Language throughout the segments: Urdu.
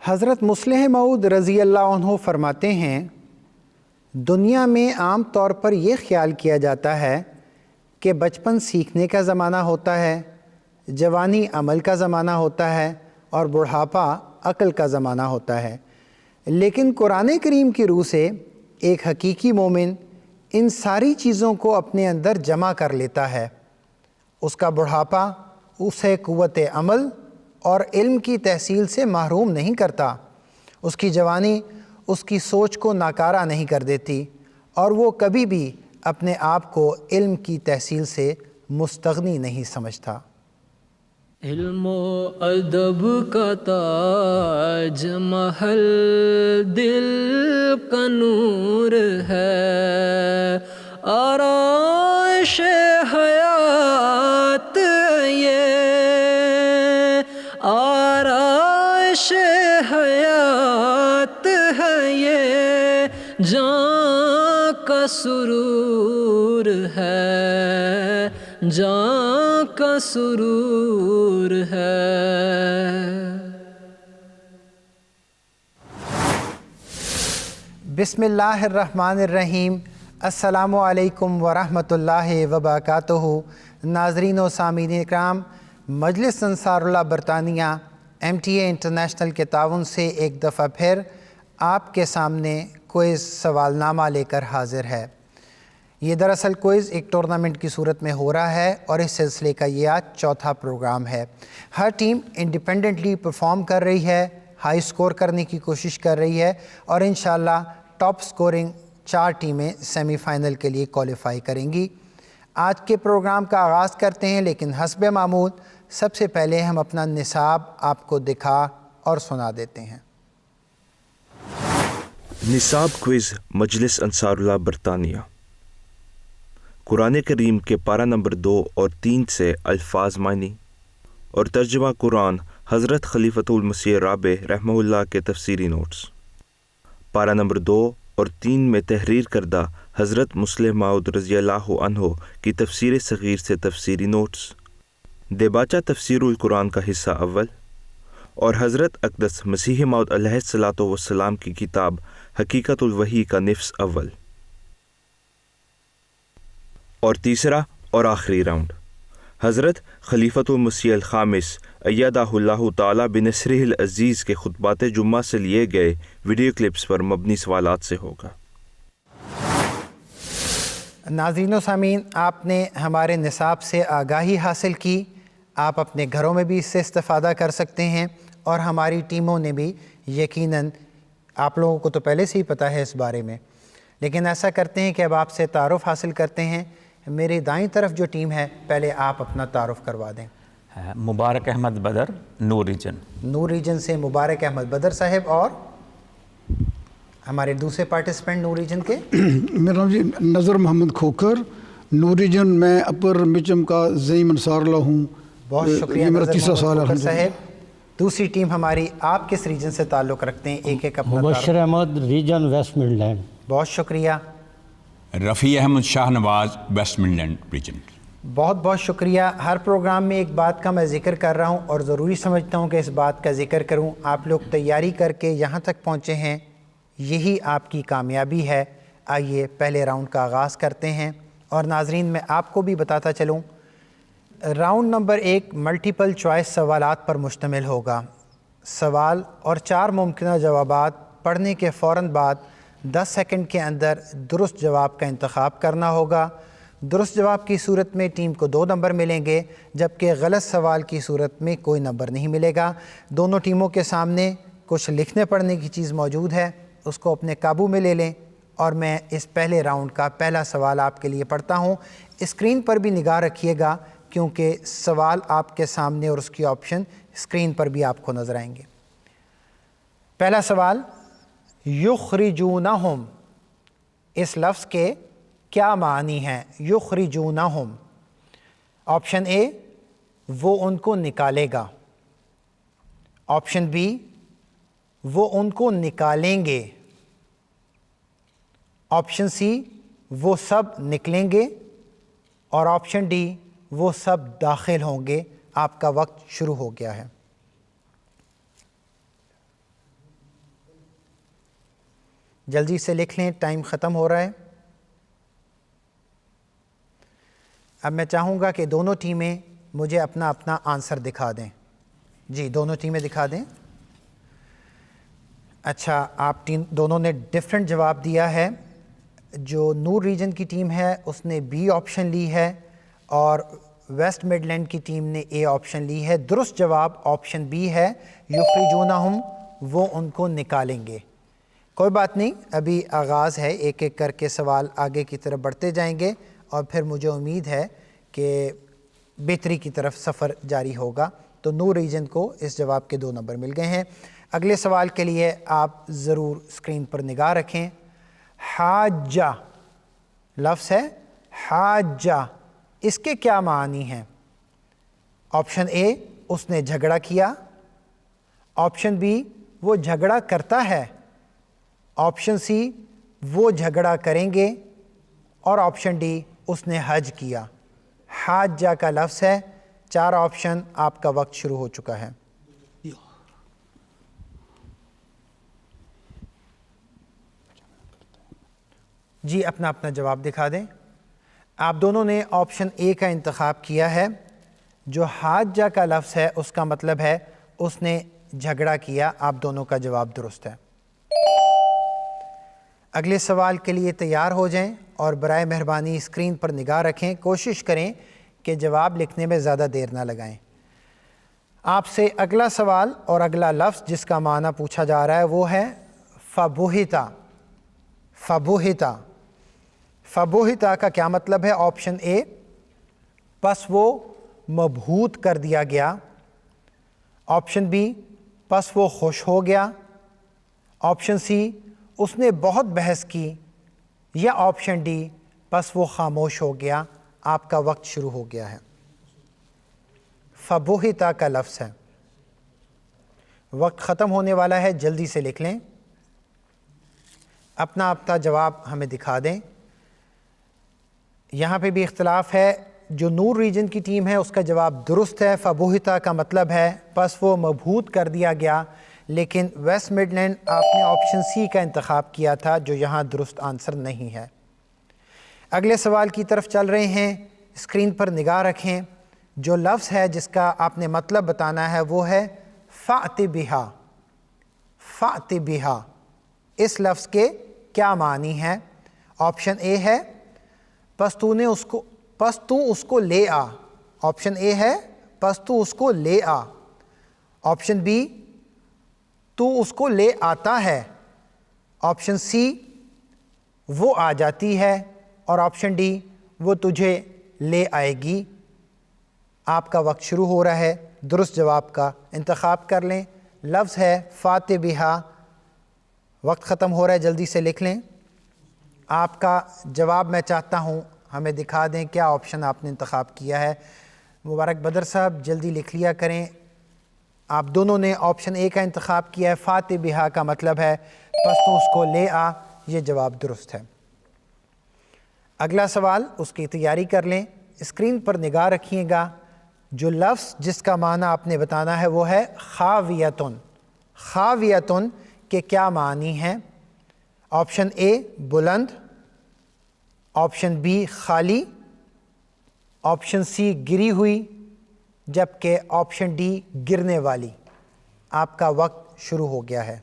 حضرت مصلح موعود رضی اللہ عنہ فرماتے ہیں دنیا میں عام طور پر یہ خیال کیا جاتا ہے کہ بچپن سیکھنے کا زمانہ ہوتا ہے، جوانی عمل کا زمانہ ہوتا ہے اور بڑھاپا عقل کا زمانہ ہوتا ہے، لیکن قرآن کریم کی روح سے ایک حقیقی مومن ان ساری چیزوں کو اپنے اندر جمع کر لیتا ہے۔ اس کا بڑھاپا اسے قوت عمل اور علم کی تحصیل سے محروم نہیں کرتا، اس کی جوانی اس کی سوچ کو ناکارہ نہیں کر دیتی اور وہ کبھی بھی اپنے آپ کو علم کی تحصیل سے مستغنی نہیں سمجھتا۔ علم و ادب کا تاج محل دل کا نور ہے، آرائش حیات یہ، آرائش حیات ہے یہ، جاں کا سرور ہے، جاں کا سرور ہے۔ بسم اللہ الرحمن الرحیم۔ السلام علیکم ورحمۃ اللہ وبرکاتہ۔ ناظرین و سامعین اکرام، مجلس انصار اللہ برطانیہ MTA انٹرنیشنل کے تعاون سے ایک دفعہ پھر آپ کے سامنے کوئز سوال نامہ لے کر حاضر ہے۔ یہ دراصل کوئز ایک ٹورنامنٹ کی صورت میں ہو رہا ہے اور اس سلسلے کا یہ آج چوتھا پروگرام ہے۔ ہر ٹیم انڈیپینڈنٹلی پرفارم کر رہی ہے، ہائی سکور کرنے کی کوشش کر رہی ہے اور انشاءاللہ ٹاپ سکورنگ 4 ٹیمیں سیمی فائنل کے لیے کوالیفائی کریں گی۔ آج کے پروگرام کا آغاز کرتے ہیں، لیکن حسب معمول سب سے پہلے ہم اپنا نصاب آپ کو دکھا اور سنا دیتے ہیں۔ نصاب کوئز مجلس انصار اللہ برطانیہ۔ قرآن کریم کے پارہ نمبر 2 اور 3 سے الفاظ معنی اور ترجمہ قرآن حضرت خلیفۃ المسیح رابع رحمہ اللہ کے تفسیری نوٹس۔ پارہ نمبر 2 اور 3 میں تحریر کردہ حضرت مصلح موعود رضی اللہ عنہ کی تفسیر صغیر سے تفسیری نوٹس، دیباچہ تفسیر القرآن کا حصہ اول اور حضرت اقدس مسیح موعود علیہ الصلوۃ والسلام کی کتاب حقیقت الوحی کا نفس اول۔ اور تیسرا اور آخری راؤنڈ حضرت خلیفۃ المسیح الخامس ایدہ اللہ تعالی بنصرہ العزیز کے خطبات جمعہ سے لیے گئے ویڈیو کلپس پر مبنی سوالات سے ہوگا۔ ناظرین و سامعین، آپ نے ہمارے نصاب سے آگاہی حاصل کی، آپ اپنے گھروں میں بھی اس سے استفادہ کر سکتے ہیں اور ہماری ٹیموں نے بھی یقیناً، آپ لوگوں کو تو پہلے سے ہی پتہ ہے اس بارے میں، لیکن ایسا کرتے ہیں کہ اب آپ سے تعارف حاصل کرتے ہیں۔ میری دائیں طرف جو ٹیم ہے پہلے آپ اپنا تعارف کروا دیں۔ مبارک احمد بدر، نور ریجن۔ نور ریجن سے مبارک احمد بدر صاحب، اور ہمارے دوسرے پارٹیسپینٹ نور ریجن کے؟ میرا نام جی نظر محمد کھوکر، نور ریجن، میں اپر مچم کا زعیم انصار اللہ ہوں۔ بہت شکریہ یہ میرا نظر تیسرا سوال محمد ہے کھوکر صاحب۔ دوسری ٹیم ہماری، آپ کس ریجن سے تعلق رکھتے ہیں؟ ایک ایک اپنا تعارف۔ Mubashar Ahmad, region West Midland. بہت شکریہ۔ Rafi Ahmad Shah Nawaz, West Midland region. بہت بہت شکریہ۔ ہر پروگرام میں ایک بات کا میں ذکر کر رہا ہوں اور ضروری سمجھتا ہوں کہ اس بات کا ذکر کروں۔ آپ لوگ تیاری کر کے یہاں تک پہنچے ہیں، یہی آپ کی کامیابی ہے۔ آئیے پہلے راؤنڈ کا آغاز کرتے ہیں، اور ناظرین میں آپ کو بھی بتاتا چلوں، راؤنڈ نمبر 1 ملٹیپل چوائس سوالات پر مشتمل ہوگا۔ سوال اور 4 ممکنہ جوابات پڑھنے کے فوراً بعد 10 سیکنڈ کے اندر درست جواب کا انتخاب کرنا ہوگا۔ درست جواب کی صورت میں ٹیم کو 2 نمبر ملیں گے، جبکہ غلط سوال کی صورت میں کوئی نمبر نہیں ملے گا۔ دونوں ٹیموں کے سامنے کچھ لکھنے پڑھنے کی چیز موجود ہے، اس کو اپنے قابو میں لے لیں، اور میں اس پہلے راؤنڈ کا پہلا سوال آپ کے لیے پڑھتا ہوں۔ اسکرین پر بھی نگاہ رکھیے گا، کیونکہ سوال آپ کے سامنے اور اس کی آپشن اسکرین پر بھی آپ کو نظر آئیں گے۔ پہلا سوال، یخرجونہم، اس لفظ کے کیا معنی ہیں؟ یخرجونہم۔ آپشن اے، وہ ان کو نکالے گا۔ آپشن بی، وہ ان کو نکالیں گے۔ آپشن سی، وہ سب نکلیں گے، اور آپشن ڈی، وہ سب داخل ہوں گے۔ آپ کا وقت شروع ہو گیا ہے۔ جلدی سے لکھ لیں، ٹائم ختم ہو رہا ہے۔ اب میں چاہوں گا کہ دونوں ٹیمیں مجھے اپنا اپنا آنسر دکھا دیں۔ جی دونوں ٹیمیں دکھا دیں۔ اچھا، آپ دونوں نے ڈیفرنٹ جواب دیا ہے۔ جو نور ریجن کی ٹیم ہے اس نے بی آپشن لی ہے اور ویسٹ مڈ لینڈ کی ٹیم نے اے آپشن لی ہے۔ درست جواب آپشن بی ہے، یخرجونہم، وہ ان کو نکالیں گے۔ کوئی بات نہیں، ابھی آغاز ہے، ایک ایک کر کے سوال آگے کی طرف بڑھتے جائیں گے اور پھر مجھے امید ہے کہ بہتری کی طرف سفر جاری ہوگا۔ تو نور ریجن کو اس جواب کے 2 نمبر مل گئے ہیں۔ اگلے سوال کے لیے آپ ضرور اسکرین پر نگاہ رکھیں۔ حاجہ لفظ ہے، حاجہ، اس کے کیا معنی ہیں؟ آپشن اے، اس نے جھگڑا کیا۔ آپشن بی، وہ جھگڑا کرتا ہے۔ آپشن سی، وہ جھگڑا کریں گے۔ اور آپشن ڈی، اس نے حج کیا۔ حاجہ کا لفظ ہے۔ 4 آپشن، آپ کا وقت شروع ہو چکا ہے۔ جی اپنا اپنا جواب دکھا دیں۔ آپ دونوں نے آپشن اے کا انتخاب کیا ہے۔ جو حاجہ کا لفظ ہے اس کا مطلب ہے اس نے جھگڑا کیا۔ آپ دونوں کا جواب درست ہے۔ اگلے سوال کے لیے تیار ہو جائیں اور برائے مہربانی اسکرین پر نگاہ رکھیں۔ کوشش کریں کہ جواب لکھنے میں زیادہ دیر نہ لگائیں۔ آپ سے اگلا سوال اور اگلا لفظ جس کا معنی پوچھا جا رہا ہے وہ ہے فبہتا۔ فبہتا، فبہتا کا کیا مطلب ہے؟ آپشن اے، پس وہ مبہوت کر دیا گیا۔ آپشن بی، پس وہ خوش ہو گیا۔ آپشن سی، اس نے بہت بحث کی۔ یا آپشن ڈی، پس وہ خاموش ہو گیا۔ آپ کا وقت شروع ہو گیا ہے۔ فبہتا کا لفظ ہے۔ وقت ختم ہونے والا ہے، جلدی سے لکھ لیں۔ اپنا اپنا جواب ہمیں دکھا دیں۔ یہاں پہ بھی اختلاف ہے۔ جو نور ریجن کی ٹیم ہے اس کا جواب درست ہے۔ فبہتا کا مطلب ہے پس وہ مبہوت کر دیا گیا، لیکن ویسٹ مڈ لینڈ آپ نے آپشن سی کا انتخاب کیا تھا جو یہاں درست آنسر نہیں ہے۔ اگلے سوال کی طرف چل رہے ہیں، اسکرین پر نگاہ رکھیں۔ جو لفظ ہے جس کا آپ نے مطلب بتانا ہے وہ ہے فأت بہا۔ فأت بہا، اس لفظ کے کیا معنی ہے؟ آپشن اے ہے پس تو اس کو لے آ۔ آپشن اے ہے پس تو اس کو لے آ۔ آپشن بی، تو اس کو لے آتا ہے۔ آپشن سی، وہ آ جاتی ہے۔ اور آپشن ڈی، وہ تجھے لے آئے گی۔ آپ کا وقت شروع ہو رہا ہے، درست جواب کا انتخاب کر لیں۔ لفظ ہے فأت بہا۔ وقت ختم ہو رہا ہے، جلدی سے لکھ لیں۔ آپ کا جواب میں چاہتا ہوں ہمیں دکھا دیں کیا آپشن آپ نے انتخاب کیا ہے۔ مبارک بدر صاحب جلدی لکھ لیا کریں۔ آپ دونوں نے آپشن اے کا انتخاب کیا ہے۔ فأت بہا کا مطلب ہے پس تو اس کو لے آ۔ یہ جواب درست ہے۔ اگلا سوال، اس کی تیاری کر لیں، اسکرین پر نگاہ رکھیے گا۔ جو لفظ جس کا معنی آپ نے بتانا ہے وہ ہے خاویتن۔ خاویتن کے کیا معنی ہیں؟ آپشن اے بلند، آپشن بی خالی، آپشن سی گری ہوئی، جبکہ آپشن ڈی گرنے والی۔ آپ کا وقت شروع ہو گیا ہے۔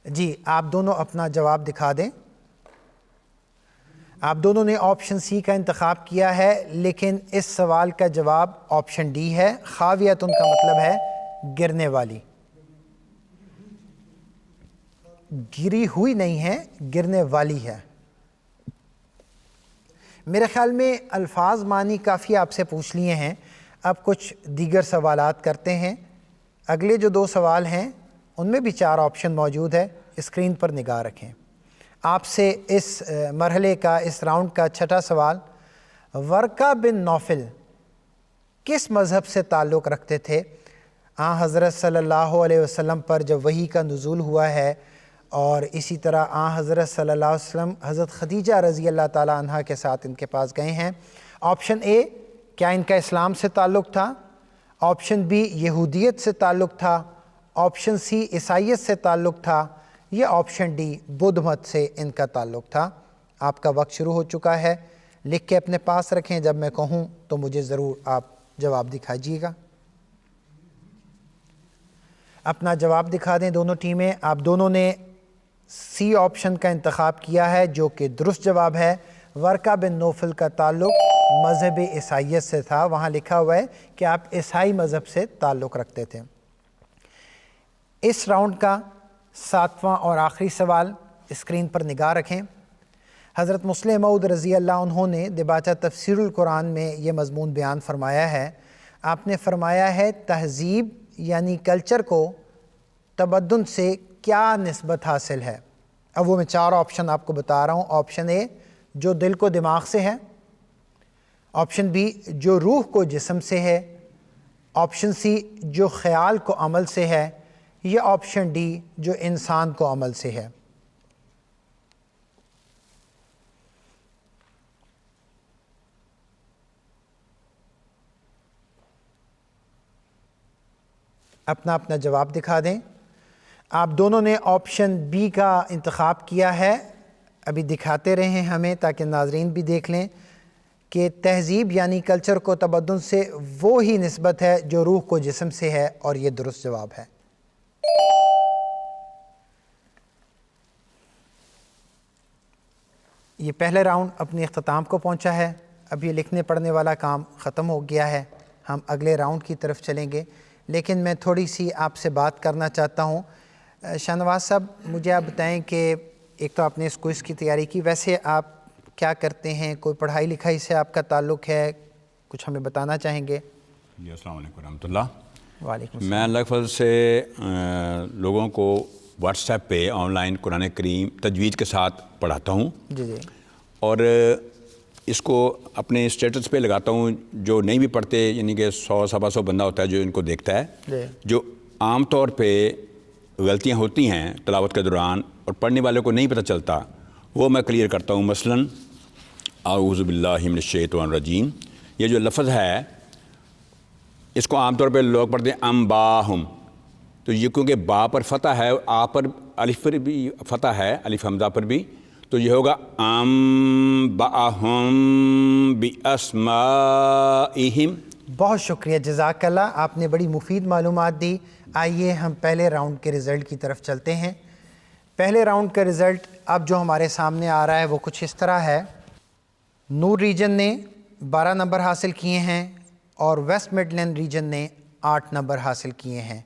جی آپ دونوں اپنا جواب دکھا دیں۔ آپ دونوں نے آپشن سی کا انتخاب کیا ہے، لیکن اس سوال کا جواب آپشن ڈی ہے۔ خاویتن کا مطلب ہے گرنے والی۔ گری ہوئی نہیں ہے، گرنے والی ہے۔ میرے خیال میں الفاظ معنی کافی آپ سے پوچھ لیے ہیں، اب کچھ دیگر سوالات کرتے ہیں۔ اگلے جو 2 سوال ہیں ان میں بھی 4 آپشن موجود ہے، اسکرین پر نگاہ رکھیں۔ آپ سے اس مرحلے کا، اس راؤنڈ کا 6واں سوال، ورقہ بن نوفل کس مذہب سے تعلق رکھتے تھے؟ حضرت صلی اللہ علیہ وسلم پر جب وحی کا نزول ہوا ہے، اور اسی طرح حضرت صلی اللہ علیہ وسلم حضرت خدیجہ رضی اللہ تعالی عنہ کے ساتھ ان کے پاس گئے ہیں۔ آپشن اے کیا ان کا اسلام سے تعلق تھا؟ آپشن بی یہودیت سے تعلق تھا، آپشن سی عیسائیت سے تعلق تھا، یا آپشن ڈی بدھ مت سے ان کا تعلق تھا؟ آپ کا وقت شروع ہو چکا ہے، لکھ کے اپنے پاس رکھیں، جب میں کہوں تو مجھے ضرور آپ جواب دکھائیے گا۔ اپنا جواب دکھا دیں دونوں ٹیمیں۔ آپ دونوں نے سی آپشن کا انتخاب کیا ہے جو کہ درست جواب ہے۔ ورقہ بن نوفل کا تعلق مذہب عیسائیت سے تھا، وہاں لکھا ہوا ہے کہ آپ عیسائی مذہب سے تعلق رکھتے تھے۔ اس راؤنڈ کا 7واں اور آخری سوال، اسکرین پر نگاہ رکھیں۔ حضرت مسلم موعود رضی اللہ عنہ نے دباچہ تفسیر القرآن میں یہ مضمون بیان فرمایا ہے۔ آپ نے فرمایا ہے تہذیب یعنی کلچر کو تمدن سے کیا نسبت حاصل ہے؟ اب وہ میں 4 آپشن آپ کو بتا رہا ہوں۔ آپشن اے جو دل کو دماغ سے ہے، آپشن بی جو روح کو جسم سے ہے، آپشن سی جو خیال کو عمل سے ہے، یا آپشن ڈی جو انسان کو عمل سے ہے۔ اپنا اپنا جواب دکھا دیں۔ آپ دونوں نے آپشن بی کا انتخاب کیا ہے، ابھی دکھاتے رہیں ہمیں تاکہ ناظرین بھی دیکھ لیں کہ تہذیب یعنی کلچر کو تمدن سے وہی نسبت ہے جو روح کو جسم سے ہے، اور یہ درست جواب ہے۔ یہ پہلے راؤنڈ اپنے اختتام کو پہنچا ہے، اب یہ لکھنے پڑھنے والا کام ختم ہو گیا ہے، ہم اگلے راؤنڈ کی طرف چلیں گے۔ لیکن میں تھوڑی سی آپ سے بات کرنا چاہتا ہوں۔ شاہ نواز صاحب، مجھے آپ بتائیں کہ ایک تو آپ نے اس کوئز کی تیاری کی، ویسے آپ کیا کرتے ہیں؟ کوئی پڑھائی لکھائی سے آپ کا تعلق ہے؟ کچھ ہمیں بتانا چاہیں گے؟ جی السلام علیکم ورحمۃ اللہ۔ وعلیکم السلام۔ میں اللہ کے فضل سے لوگوں کو واٹس ایپ پہ آن لائن قرآن کریم تجوید کے ساتھ پڑھاتا ہوں، جی جی، اور اس کو اپنے اسٹیٹس پہ لگاتا ہوں۔ جو نہیں بھی پڑھتے، یعنی کہ 100-125 بندہ ہوتا ہے جو ان کو دیکھتا ہے، جی۔ جو عام طور پہ غلطیاں ہوتی ہیں تلاوت کے دوران اور پڑھنے والے کو نہیں پتہ چلتا، وہ میں کلیئر کرتا ہوں۔ مثلاً اعوذ باللہ من الشیطان الرجیم، یہ جو لفظ ہے اس کو عام طور پہ لوگ پڑھتے ہیں انباہم، تو یہ کیونکہ با پر فتح ہے، آ پر الف پر بھی فتح ہے، الف حمزہ پر بھی، تو یہ ہوگا انباہم باسمائہم۔ بہت شکریہ، جزاک اللہ، آپ نے بڑی مفید معلومات دی۔ آئیے ہم پہلے راؤنڈ کے رزلٹ کی طرف چلتے ہیں۔ پہلے راؤنڈ کا رزلٹ اب جو ہمارے سامنے آ رہا ہے وہ کچھ اس طرح ہے۔ نور ریجن نے 12 نمبر حاصل کیے ہیں اور ویسٹ مڈلینڈ ریجن نے 8 نمبر حاصل کیے ہیں۔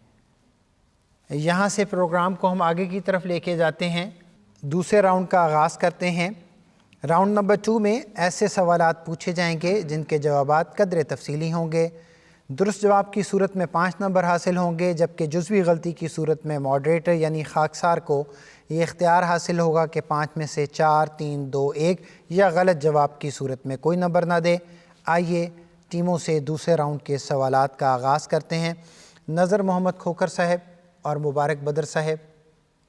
یہاں سے پروگرام کو ہم آگے کی طرف لے کے جاتے ہیں، دوسرے راؤنڈ کا آغاز کرتے ہیں۔ راؤنڈ نمبر 2 میں ایسے سوالات پوچھے جائیں گے جن کے جوابات قدر تفصیلی ہوں گے۔ درست جواب کی صورت میں 5 نمبر حاصل ہوں گے، جبکہ جزوی غلطی کی صورت میں ماڈریٹر یعنی خاکسار کو یہ اختیار حاصل ہوگا کہ 5 میں سے 4، 3، 2، 1 یا غلط جواب کی صورت میں کوئی نمبر نہ دے۔ آئیے ٹیموں سے دوسرے راؤنڈ کے سوالات کا آغاز کرتے ہیں۔ نظر محمد کھوکھر صاحب اور مبارک بدر صاحب،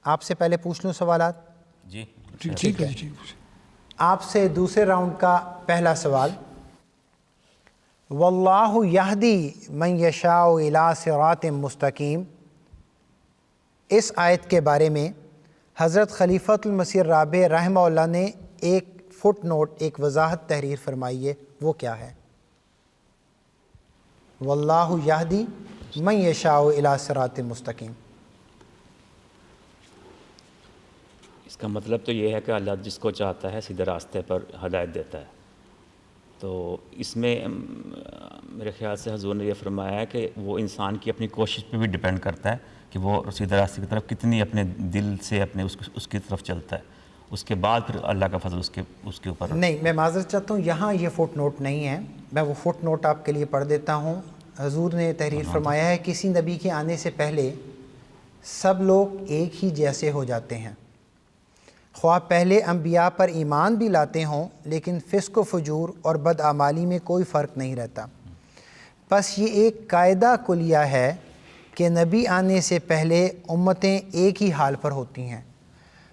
آپ سے پہلے پوچھ لوں سوالات؟ جی ٹھیک ہے جی، آپ سے دوسرے راؤنڈ کا پہلا سوال، واللہ یہدی من یشاء الی صراط مستقیم، اس آیت کے بارے میں حضرت خلیفۃ المسیح الرابع رحمہ اللہ نے ایک فٹ نوٹ، ایک وضاحت تحریر فرمائی ہے، وہ کیا ہے؟ واللہ یہدی من یشاء الی صراط مستقیم۔ اس کا مطلب تو یہ ہے کہ اللہ جس کو چاہتا ہے سیدھے راستے پر ہدایت دیتا ہے۔ تو اس میں میرے خیال سے حضور نے یہ فرمایا ہے کہ وہ انسان کی اپنی کوشش پہ بھی ڈیپینڈ کرتا ہے کہ وہ سیدھے راستے کی طرف کتنی اپنے دل سے اپنے اس کی طرف چلتا ہے، اس کے بعد پھر اللہ کا فضل اس کے اوپر۔ نہیں، میں معذرت چاہتا ہوں، یہاں یہ فٹ نوٹ نہیں ہے، میں وہ فٹ نوٹ آپ کے لیے پڑھ دیتا ہوں۔ حضور نے تحریر فرمایا ہے کسی نبی کے آنے سے پہلے سب لوگ ایک ہی جیسے ہو جاتے ہیں، خواہ پہلے انبیاء پر ایمان بھی لاتے ہوں، لیکن فسق و فجور اور بدعمالی میں کوئی فرق نہیں رہتا۔ بس یہ ایک قاعدہ کلیہ ہے کہ نبی آنے سے پہلے امتیں ایک ہی حال پر ہوتی ہیں،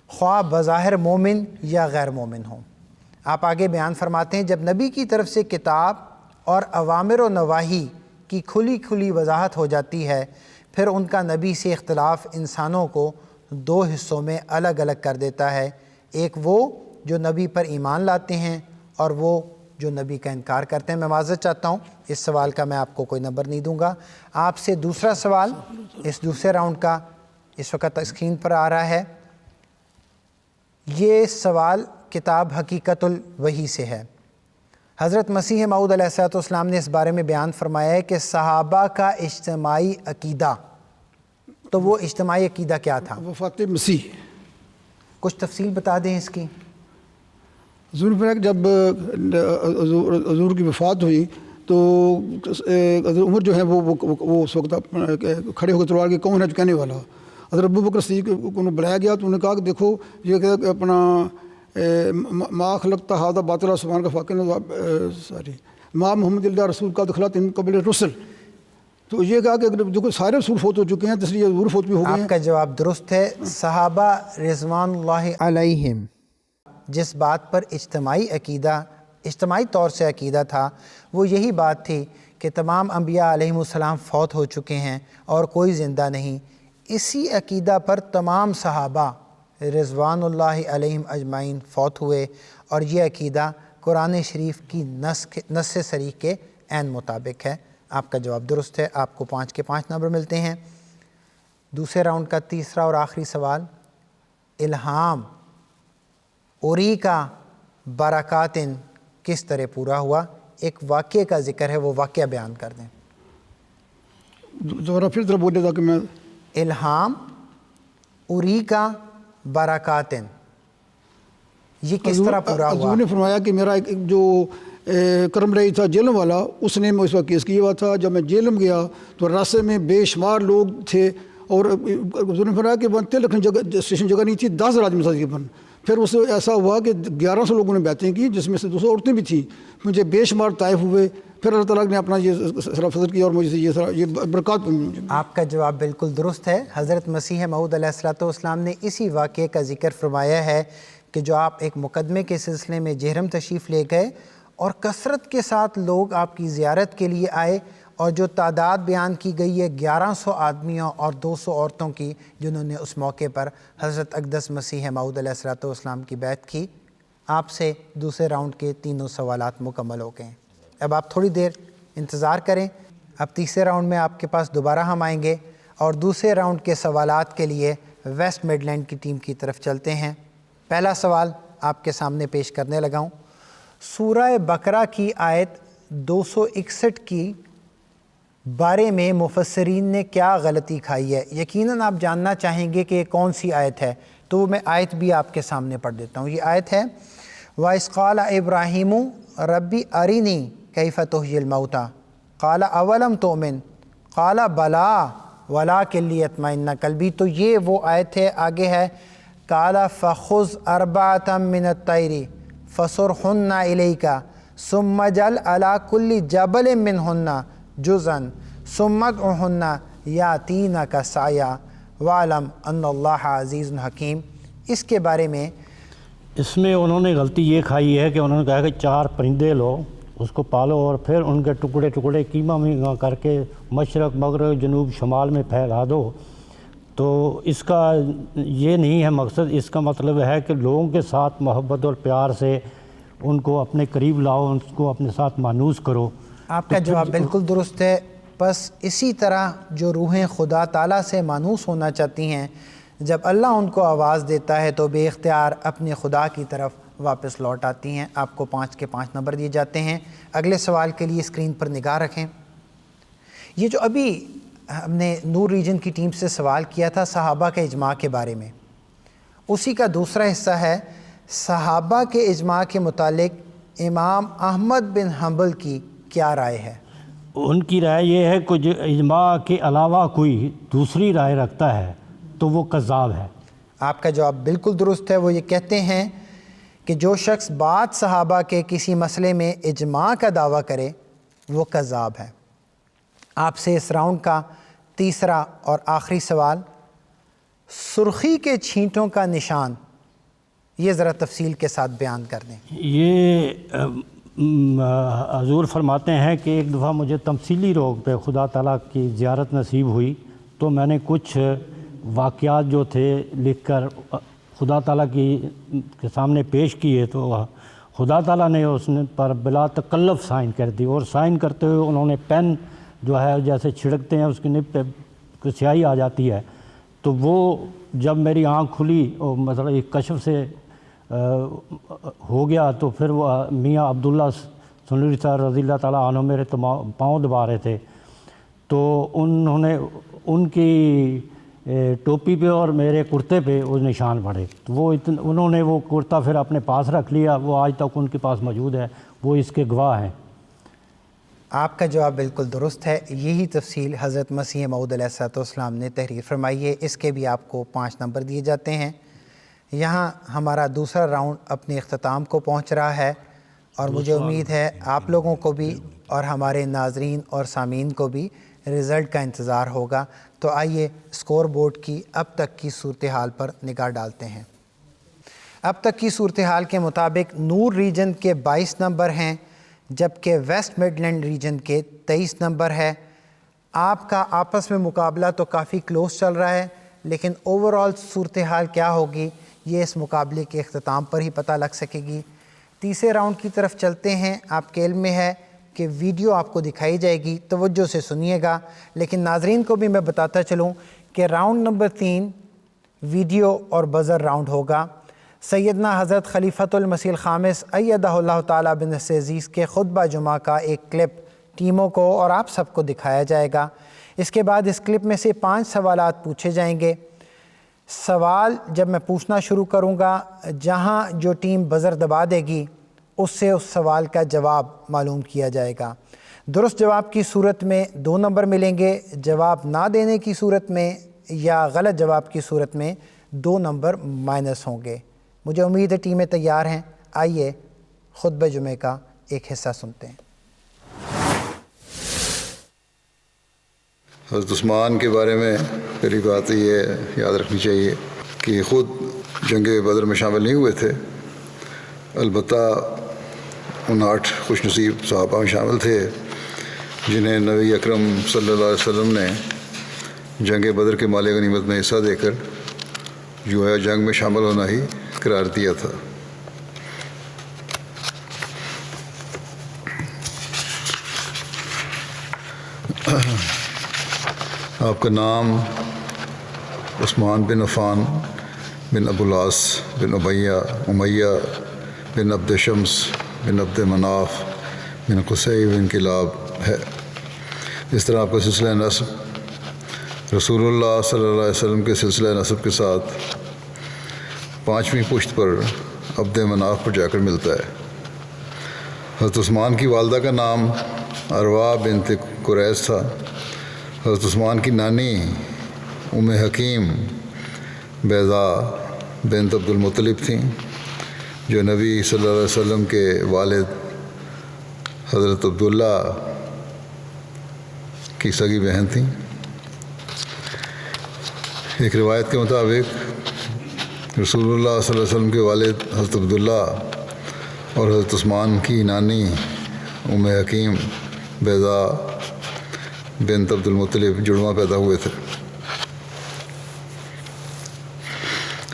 خواہ بظاہر مومن یا غیر مومن ہوں۔ آپ آگے بیان فرماتے ہیں جب نبی کی طرف سے کتاب اور اوامر و نواہی کی کھلی کھلی وضاحت ہو جاتی ہے، پھر ان کا نبی سے اختلاف انسانوں کو دو حصوں میں الگ الگ کر دیتا ہے، ایک وہ جو نبی پر ایمان لاتے ہیں اور وہ جو نبی کا انکار کرتے ہیں۔ میں معذرت چاہتا ہوں، اس سوال کا میں آپ کو کوئی نمبر نہیں دوں گا۔ آپ سے دوسرا سوال اس دوسرے راؤنڈ کا اس وقت اسکرین پر آ رہا ہے۔ یہ سوال کتاب حقیقت الوحی سے ہے۔ حضرت مسیح موعود علیہ الصلوۃ والسلام نے اس بارے میں بیان فرمایا ہے کہ صحابہ کا اجتماعی عقیدہ، تو وہ اجتماعی عقیدہ کیا تھا؟ وفات مسیح۔ کچھ تفصیل بتا دیں اس کی۔ حضور پاک جب حضور کی وفات ہوئی تو حضرت عمر جو ہے وہ اس وقت کھڑے ہو کے تلوار کے کون ہے جو کہنے والا؟ حضرت ابوبکر صدیق کو بلایا گیا تو انہوں نے کہا کہ دیکھو یہ کہ اپنا ما خلقت ھذا باطلا سبحان کا فاقن ساری ما محمد اللہ رسول کا دخلات ان قبل رسل، تو یہ کہا کہ دیکھو سارے رسول فوت ہو چکے ہیں، اس لیے حضور فوت بھی ہو گئے ہیں۔ آپ کا جواب درست ہے۔ صحابہ رضوان اللہ علیہم جس بات پر اجتماعی طور سے عقیدہ تھا وہ یہی بات تھی کہ تمام انبیاء علیہم السلام فوت ہو چکے ہیں اور کوئی زندہ نہیں۔ اسی عقیدہ پر تمام صحابہ رضوان اللہ علیہم اجمعین فوت ہوئے، اور یہ عقیدہ قرآن شریف کی نص صریح کے عین مطابق ہے۔ آپ کا جواب درست ہے، آپ کو 5 کے 5 نمبر ملتے ہیں۔ دوسرے راؤنڈ کا تیسرا اور آخری سوال، الہام اوری کا برکاتن کس طرح پورا ہوا؟ ایک واقعے کا ذکر ہے، وہ واقعہ بیان کر دیں۔ ذرا پھر ذرا بولے تاکہ میں۔ الہام اوری کا برکاتن یہ کس طرح پورا ہوا؟ حضور نے فرمایا کہ میرا ایک جو کرم رئی تھا جیلم والا، اس نے اس وقت کیس کیا ہوا تھا۔ جب میں جیلم گیا تو راستے میں بے شمار لوگ تھے، اور حضور نے فرمایا کہ 13 لکھ اسٹیشن جگہ نہیں تھی، 10,000 آدمی تقریباً۔ پھر اس سے ایسا ہوا کہ 1100 لوگوں نے بیعتیں کی، جس میں سے 200 عورتیں بھی تھیں۔ مجھے بے شمار طائف ہوئے، پھر اللہ تعالیٰ نے اپنا یہ سرا فضل کیا اور مجھے یہ برکات۔ آپ کا جواب بالکل درست ہے۔ حضرت مسیح موعود علیہ الصلوۃ والسلام نے اسی واقعے کا ذکر فرمایا ہے کہ جو آپ ایک مقدمے کے سلسلے میں جہرم تشریف لے گئے اور کثرت کے ساتھ لوگ آپ کی زیارت کے لیے آئے، اور جو تعداد بیان کی گئی ہے 1100 آدمیوں اور 200 عورتوں کی، جنہوں نے اس موقع پر حضرت اقدس مسیح موعود علیہ الصلوۃ والسلام کی بیعت کی۔ آپ سے دوسرے راؤنڈ کے تینوں سوالات مکمل ہو گئے ہیں۔ اب آپ تھوڑی دیر انتظار کریں، اب تیسرے راؤنڈ میں آپ کے پاس دوبارہ ہم آئیں گے اور دوسرے راؤنڈ کے سوالات کے لیے ویسٹ مڈلینڈ کی ٹیم کی طرف چلتے ہیں۔ پہلا سوال آپ کے سامنے پیش کرنے لگا ہوں۔ سورہ بقرہ کی آیت 261 کی بارے میں مفسرین نے کیا غلطی کھائی ہے؟ یقیناً آپ جاننا چاہیں گے کہ یہ کون سی آیت ہے، تو میں آیت بھی آپ کے سامنے پڑھ دیتا ہوں۔ یہ آیت ہے وَإِذْ قَالَ إِبْرَاهِيمُ رَبِّ أَرِنِي كَيْفَ تُحْيِي الْمَوْتَى قَالَ أَوَلَمْ تُؤْمِنْ قَالَ بَلَىٰ وَلَٰكِن لِيَطْمَئِنَّ قَلْبِي، تو یہ وہ آیت ہے۔ آگے ہے قَالَ فَخُذْ أَرْبَعَةً مِّنَ الطَّيْرِ فَصُرْهُنَّ إِلَيْكَ ثُمَّ اجْعَلْ عَلَىٰ كُلِّ جَبَلٍ مِّنْهُنَّ جُزْءًا ثُمَّ ادْعُهُنَّ يَأْتِينَكَ سَعْيًا وَاعْلَمْ أَنَّ اللَّهَ عَزِيزٌ حَكِيمٌ۔ اس کے بارے میں اس میں انہوں نے غلطی یہ کھائی ہے کہ انہوں نے کہا کہ 4 پرندے لو، اس کو پالو اور پھر ان کے ٹکڑے ٹکڑے کیما میما کر کے مشرق مغرب جنوب شمال میں پھیلا دو۔ تو اس کا یہ نہیں ہے مقصد، اس کا مطلب ہے کہ لوگوں کے ساتھ محبت اور پیار سے ان کو اپنے قریب لاؤ، ان کو اپنے ساتھ مانوس کرو۔ آپ کا جواب بالکل درست ہے۔ بس اسی طرح جو روحیں خدا تعالیٰ سے مانوس ہونا چاہتی ہیں، جب اللہ ان کو آواز دیتا ہے تو بے اختیار اپنے خدا کی طرف واپس لوٹ آتی ہیں۔ آپ کو 5 کے 5 نمبر دیے جاتے ہیں۔ اگلے سوال کے لیے اسکرین پر نگاہ رکھیں۔ یہ جو ابھی ہم نے نور ریجن کی ٹیم سے سوال کیا تھا صحابہ کے اجماع کے بارے میں، اسی کا دوسرا حصہ ہے صحابہ کے اجماع کے متعلق امام احمد بن حنبل کی کیا رائے ہے؟ ان کی رائے یہ ہے کہ جو اجماع کے علاوہ کوئی دوسری رائے رکھتا ہے تو وہ کذاب ہے۔ آپ کا جواب بالکل درست ہے۔ وہ یہ کہتے ہیں کہ جو شخص بعض صحابہ کے کسی مسئلے میں اجماع کا دعویٰ کرے وہ کذاب ہے۔ آپ سے اس راؤنڈ کا تیسرا اور آخری سوال، سرخی کے چھینٹوں کا نشان، یہ ذرا تفصیل کے ساتھ بیان کر دیں۔ یہ حضور فرماتے ہیں کہ ایک دفعہ مجھے تمثیلی روگ پہ خدا تعالیٰ کی زیارت نصیب ہوئی، تو میں نے کچھ واقعات جو تھے لکھ کر خدا تعالیٰ کے سامنے پیش کیے، تو خدا تعالیٰ نے اس نے پر بلا تکلف سائن کر دی، اور سائن کرتے ہوئے انہوں نے پین جو ہے جیسے چھڑکتے ہیں اس کی نب پہ سیاہی آ جاتی ہے، تو وہ جب میری آنکھ کھلی اور مطلب ایک کشف سے ہو گیا، تو پھر وہ میاں عبداللہ سنوری صاحب رضی اللہ تعالیٰ عنہ میرے پاؤں دبا رہے تھے، تو انہوں نے ان کی ٹوپی پہ اور میرے کرتے پہ وہ نشان پڑے، تو وہ انہوں نے وہ کرتا پھر اپنے پاس رکھ لیا، وہ آج تک ان کے پاس موجود ہے، وہ اس کے گواہ ہیں۔ آپ کا جواب بالکل درست ہے، یہی تفصیل حضرت مسیح موعود علیہ الصلوۃ والسلام نے تحریر فرمائی ہے، اس کے بھی آپ کو 5 نمبر دیے جاتے ہیں۔ یہاں ہمارا دوسرا راؤنڈ اپنے اختتام کو پہنچ رہا ہے، اور مجھے امید ہے آپ لوگوں کو بھی اور ہمارے ناظرین اور سامعین کو بھی رزلٹ کا انتظار ہوگا۔ تو آئیے اسکور بورڈ کی اب تک کی صورتحال پر نگاہ ڈالتے ہیں۔ اب تک کی صورتحال کے مطابق نور ریجن کے 22 نمبر ہیں، جبکہ ویسٹ مڈلینڈ ریجن کے 23 نمبر ہے۔ آپ کا آپس میں مقابلہ تو کافی کلوز چل رہا ہے، لیکن اوورآل صورتحال کیا ہوگی یہ اس مقابلے کے اختتام پر ہی پتہ لگ سکے گی۔ تیسرے راؤنڈ کی طرف چلتے ہیں۔ آپ کے علم میں ہے کہ ویڈیو آپ کو دکھائی جائے گی، توجہ سے سنیے گا، لیکن ناظرین کو بھی میں بتاتا چلوں کہ راؤنڈ نمبر 3 ویڈیو اور بزر راؤنڈ ہوگا۔ سیدنا حضرت خلیفۃ المسیح الخامس ایدہ اللہ تعالیٰ بنصر عزیز کے خطبہ جمعہ کا ایک کلپ ٹیموں کو اور آپ سب کو دکھایا جائے گا۔ اس کے بعد اس کلپ میں سے 5 سوالات پوچھے جائیں گے۔ سوال جب میں پوچھنا شروع کروں گا، جہاں جو ٹیم بزر دبا دے گی اس سے اس سوال کا جواب معلوم کیا جائے گا۔ درست جواب کی صورت میں 2 نمبر ملیں گے، جواب نہ دینے کی صورت میں یا غلط جواب کی صورت میں 2 نمبر مائنس ہوں گے۔ مجھے امید ہے ٹیمیں تیار ہیں۔ آئیے خطبہ جمعہ کا ایک حصہ سنتے ہیں۔ حضرت عثمان کے بارے میں پہلی بات یہ یاد رکھنی چاہیے کہ خود جنگ بدر میں شامل نہیں ہوئے تھے، البتہ ان 8 خوش نصیب صحابہ میں شامل تھے جنہیں نبی اکرم صلی اللہ علیہ وسلم نے جنگ بدر کے مال غنیمت میں حصہ دے کر جو ہے جنگ میں شامل ہونا ہی قرار دیا تھا۔ آپ کا نام عثمان بن عفان بن ابو العاص بن امیہ بن عبد شمس بن عبد مناف بن قصی بن کلاب ہے۔ اس طرح آپ کا سلسلہ نسب رسول اللہ صلی اللہ علیہ وسلم کے سلسلہ نسب کے ساتھ 5ویں پشت پر عبد مناف پر جا کر ملتا ہے۔ حضرت عثمان کی والدہ کا نام اروا بنت قریظ تھا۔ حضرت عثمان کی نانی ام حکیم بیضاء بنت عبد المطلب تھیں، جو نبی صلی اللہ علیہ وسلم کے والد حضرت عبداللہ کی سگی بہن تھیں۔ ایک روایت کے مطابق رسول اللہ صلی اللہ علیہ وسلم کے والد حضرت عبداللہ اور حضرت عثمان کی نانی ام حکیم بیضاء بنت عبد المطلب جڑواں پیدا ہوئے تھے۔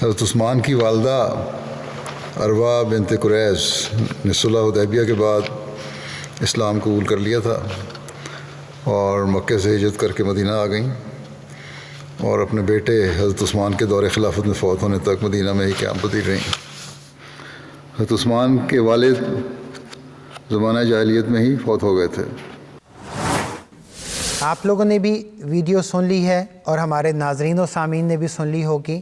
حضرت عثمان کی والدہ اروا بنت قریظ نے صلح حدیبیہ کے بعد اسلام قبول کر لیا تھا اور مکہ سے ہجرت کر کے مدینہ آ گئیں، اور اپنے بیٹے حضرت عثمان کے دور خلافت میں فوت ہونے تک مدینہ میں ہی قیام پذیر رہیں۔ حضرت عثمان کے والد زمانہ جاہلیت میں ہی فوت ہو گئے تھے۔ آپ لوگوں نے بھی ویڈیو سن لی ہے اور ہمارے ناظرین و سامعین نے بھی سن لی ہوگی۔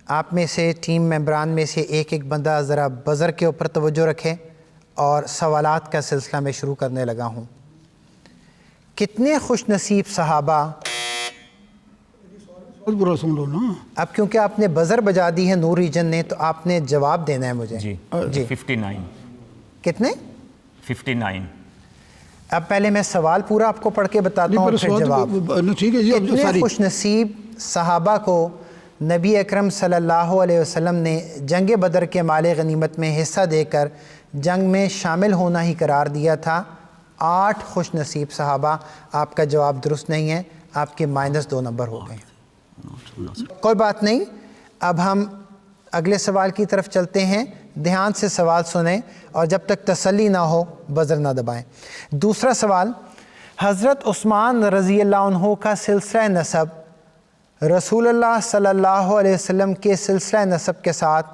آپ میں سے ٹیم ممبران میں سے ایک بندہ ذرا بزر کے اوپر توجہ رکھے اور سوالات کا سلسلہ میں شروع کرنے لگا ہوں۔ کتنے خوش نصیب صحابہ، بہت برا سن لو نا، اب کیونکہ آپ نے بزر بجا دی ہے نور ریجن نے، تو آپ نے جواب دینا ہے مجھے۔ جی 59 کتنے؟ 59۔ اب پہلے میں سوال پورا آپ کو پڑھ کے بتاتا ہوں، پھر جواب۔ ٹھیک ہے جی۔ کتنے خوش نصیب صحابہ کو نبی اکرم صلی اللہ علیہ وسلم نے جنگ بدر کے مال غنیمت میں حصہ دے کر جنگ میں شامل ہونا ہی قرار دیا تھا 8 خوش نصیب صحابہ. آپ کا جواب درست نہیں ہے, آپ کے -2 نمبر ہو گئے. کوئی بات نہیں, اب ہم اگلے سوال کی طرف چلتے ہیں. دھیان سے سوال سنیں اور جب تک تسلی نہ ہو بزر نہ دبائیں. دوسرا سوال, حضرت عثمان رضی اللہ عنہ کا سلسلہ نسب رسول اللہ صلی اللہ علیہ وسلم کے سلسلہ نسب کے ساتھ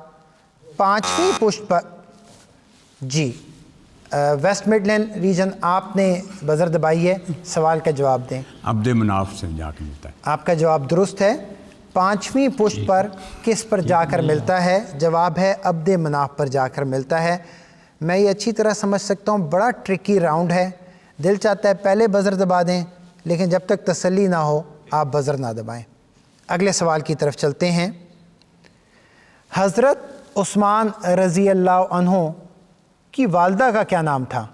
5ویں پشت پر, جی ویسٹ مڈلینڈ ریجن, آپ نے بزر دبائی ہے, سوال کا جواب دیں. عبد مناف سے جا کے ملتا ہے. آپ کا جواب درست ہے. 5ویں پشت پر کس پر جا کر ملتا ہے؟ جواب ہے عبد مناف پر جا کر ملتا ہے. میں یہ اچھی طرح سمجھ سکتا ہوں, بڑا ٹرکی راؤنڈ ہے. دل چاہتا ہے پہلے بزر دبا دیں, لیکن جب تک تسلی نہ ہو آپ بزر نہ دبائیں. اگلے سوال کی طرف چلتے ہیں. حضرت عثمان رضی اللہ عنہ کی والدہ کا کیا نام تھا؟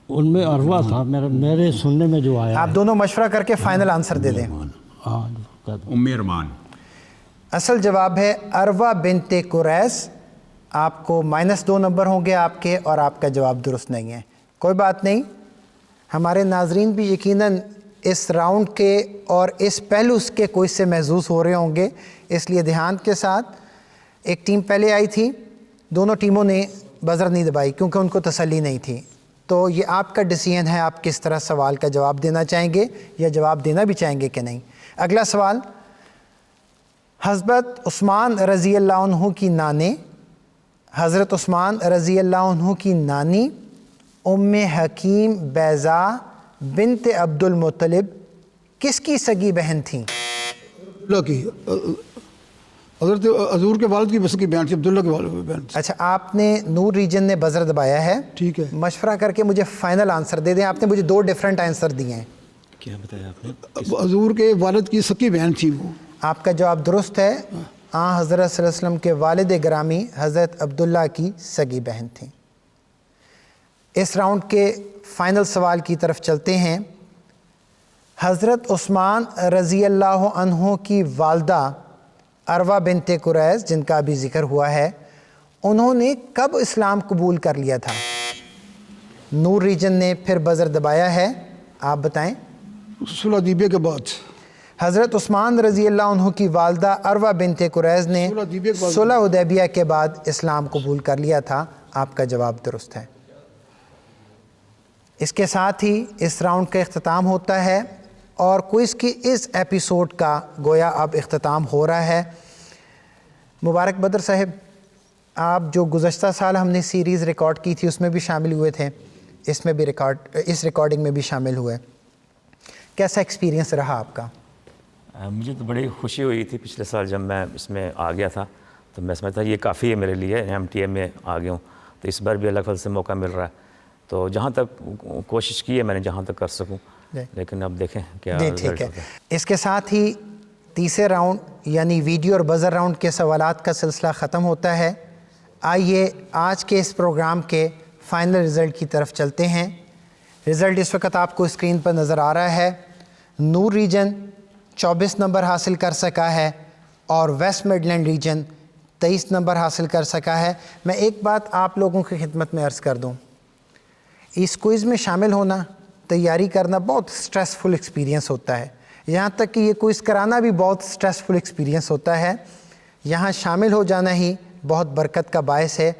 ان میں عروہ تھا, میرے سننے میں جو آیا. آپ دونوں مشورہ کر کے فائنل آنسر دے دیں. ام ارمان. اصل جواب ہے عروہ بنت قریظ. آپ کو -2 نمبر ہوں گے آپ کے, اور آپ کا جواب درست نہیں ہے. کوئی بات نہیں, ہمارے ناظرین بھی یقیناً اس راؤنڈ کے اور اس پہلو کے کوئز سے محظوظ ہو رہے ہوں گے, اس لیے دھیان کے ساتھ. ایک ٹیم پہلے آئی تھی, دونوں ٹیموں نے بزر نہیں دبائی کیونکہ ان کو تسلی نہیں تھی. تو یہ آپ کا ڈیسیژن ہے, آپ کس طرح سوال کا جواب دینا چاہیں گے یا جواب دینا بھی چاہیں گے کہ نہیں. اگلا سوال, حضرت عثمان رضی اللہ عنہ کی نانے, حضرت عثمان رضی اللہ عنہ کی نانی ام حکیم بیضاء بنت عبد المطلب کس کی سگی بہن تھیں؟ عبداللہ کی, حضرت حضور کے والد کی بس کی بہن تھی, عبداللہ کے والد کی بہن. اچھا, آپ نے نور ریجن نے بزر دبایا ہے. ٹھیک ہے, مشورہ کر کے مجھے فائنل آنسر دے دیں. آپ نے مجھے 2 ڈیفرنٹ آنسر دیے ہیں. کیا بتایا آپ نے؟ حضور کے والد کی سکی بہن تھی وہ. آپ کا جواب درست ہے. حضرت صلی اللہ علیہ وسلم کے والد گرامی حضرت عبداللہ کی سگی بہن تھیں. اس راؤنڈ کے فائنل سوال کی طرف چلتے ہیں. حضرت عثمان رضی اللہ عنہ کی والدہ عروہ بنت قریظ, جن کا بھی ذکر ہوا ہے, انہوں نے کب اسلام قبول کر لیا تھا؟ نور ریجن نے پھر بزر دبایا ہے, آپ بتائیں. صلح حدیبیہ کے بعد. حضرت عثمان رضی اللہ عنہ کی والدہ عروہ بنت قریظ نے صلح حدیبیہ کے بعد اسلام قبول کر لیا تھا. آپ کا جواب درست ہے. اس کے ساتھ ہی اس راؤنڈ کا اختتام ہوتا ہے اور کوئز کی اس ایپیسوڈ کا گویا اب اختتام ہو رہا ہے. مبارک بدر صاحب, آپ جو گزشتہ سال ہم نے سیریز ریکارڈ کی تھی اس میں بھی شامل ہوئے تھے, اس میں بھی اس ریکارڈنگ میں بھی شامل ہوئے. کیسا ایکسپیرینس رہا آپ کا؟ مجھے تو بڑی خوشی ہوئی تھی پچھلے سال جب میں اس میں آ گیا تھا, تو میں سمجھتا یہ کافی ہے میرے لیے, MTA میں آ گیا ہوں, تو اس بار بھی اللہ فضل سے موقع مل رہا ہے. تو جہاں تک کوشش کی ہے میں نے, جہاں تک کر سکوں, لیکن اب دیکھیں کیا رزلٹ ہوتا ہے. اس کے ساتھ ہی تیسرے راؤنڈ یعنی ویڈیو اور بزر راؤنڈ کے سوالات کا سلسلہ ختم ہوتا ہے. آئیے آج کے اس پروگرام کے فائنل رزلٹ کی طرف چلتے ہیں. رزلٹ اس وقت آپ کو اسکرین پر نظر آ رہا ہے. نور ریجن 24 نمبر حاصل کر سکا ہے اور ویسٹ مڈلینڈ ریجن 23 نمبر حاصل کر سکا ہے. میں ایک بات آپ لوگوں کی خدمت میں عرض کر دوں, اس کوئز میں شامل ہونا, تیاری کرنا بہت سٹریسفل ایکسپیرینس ہوتا ہے. یہاں تک کہ یہ کوئز کرانا بھی بہت سٹریسفل ایکسپیرینس ہوتا ہے. یہاں شامل ہو جانا ہی بہت برکت کا باعث ہے.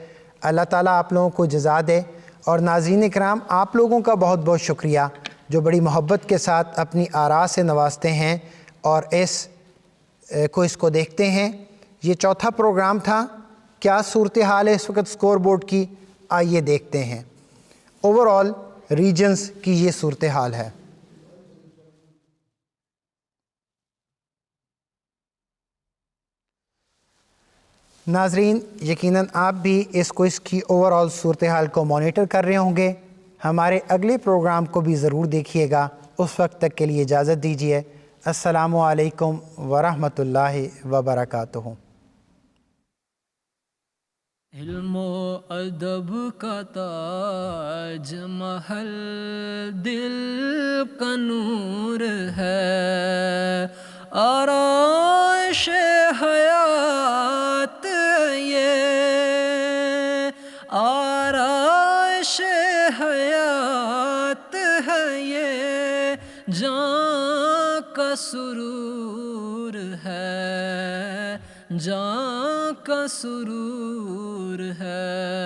اللہ تعالیٰ آپ لوگوں کو جزا دے. اور ناظرین کرام, آپ لوگوں کا بہت بہت شکریہ جو بڑی محبت کے ساتھ اپنی آراء سے نوازتے ہیں اور اس کوئز کو دیکھتے ہیں. یہ چوتھا پروگرام تھا. کیا صورتحال ہے اس وقت اسکور بورڈ کی, آئیے دیکھتے ہیں. اوور آل ریجنز کی یہ صورتحال ہے. ناظرین, یقیناً آپ بھی اس کوئز کی اوور آل صورتحال کو مانیٹر کر رہے ہوں گے. ہمارے اگلے پروگرام کو بھی ضرور دیکھیے گا. اس وقت تک کے لیے اجازت دیجیے. السلام علیکم ورحمۃ اللہ وبرکاتہ. علم و ادب کا تاج محل دل کا نور ہے, آرائش حیات یہ آرائش حیات ہے یہ جاں کا سرور ہے، جاں کا سرور ہے۔